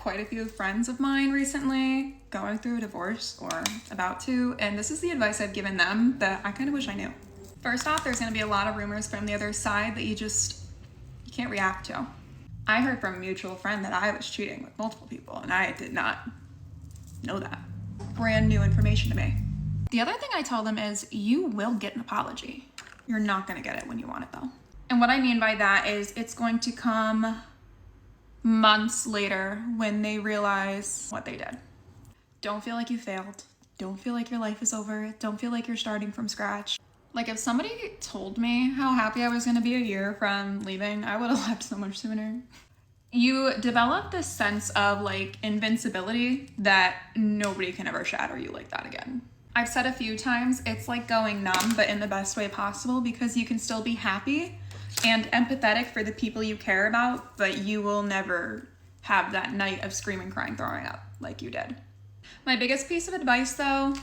quite a few friends of mine recently going through a divorce or about to, and this is the advice I've given them that I kind of wish I knew. First off, there's going to be a lot of rumors from the other side that you can't react to. I heard from a mutual friend that I was cheating with multiple people, and I did not know that. Brand new information to me. The other thing I tell them is you will get an apology. You're not going to get it when you want it though. And what I mean by that is it's going to come months later when they realize what they did. Don't feel like you failed. Don't feel like your life is over. Don't feel like you're starting from scratch. Like if somebody told me how happy I was going to be a year from leaving, I would have left so much sooner. You develop this sense of like invincibility that nobody can ever shatter you like that again. I've said a few times, it's like going numb, but in the best way possible, because you can still be happy and empathetic for the people you care about, but you will never have that night of screaming, crying, throwing up like you did. My biggest piece of advice though,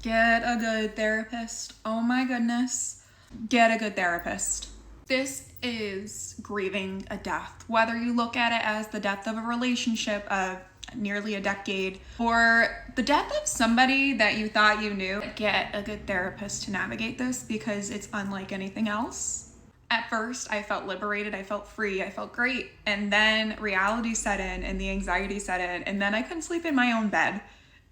get a good therapist. Oh my goodness. Get a good therapist. This is grieving a death. Whether you look at it as the death of a relationship of nearly a decade or the death of somebody that you thought you knew, get a good therapist to navigate this because it's unlike anything else. At first, I felt liberated, I felt free, I felt great. And then reality set in and the anxiety set in, and then I couldn't sleep in my own bed.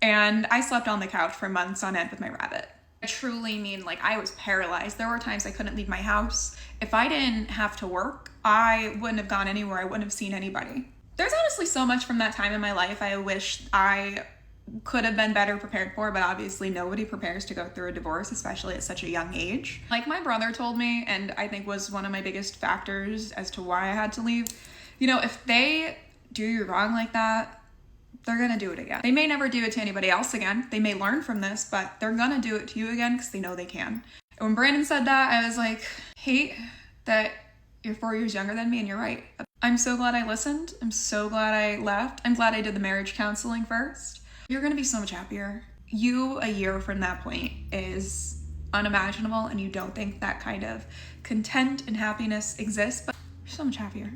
And I slept on the couch for months on end with my rabbit. I truly mean, like, I was paralyzed. There were times I couldn't leave my house. If I didn't have to work, I wouldn't have gone anywhere. I wouldn't have seen anybody. There's honestly so much from that time in my life I wish I could have been better prepared for, but obviously nobody prepares to go through a divorce, especially at such a young age. Like my brother told me, and I think was one of my biggest factors as to why I had to leave, you know, if they do you wrong like that, they're gonna do it again. They may never do it to anybody else again. They may learn from this, but they're gonna do it to you again because they know they can. And when Brandon said that, I was like, hate that you're 4 years younger than me and you're right. I'm so glad I listened. I'm so glad I left. I'm glad I did the marriage counseling first. You're gonna be so much happier. You, a year from that point, is unimaginable, and you don't think that kind of content and happiness exists, but you're so much happier.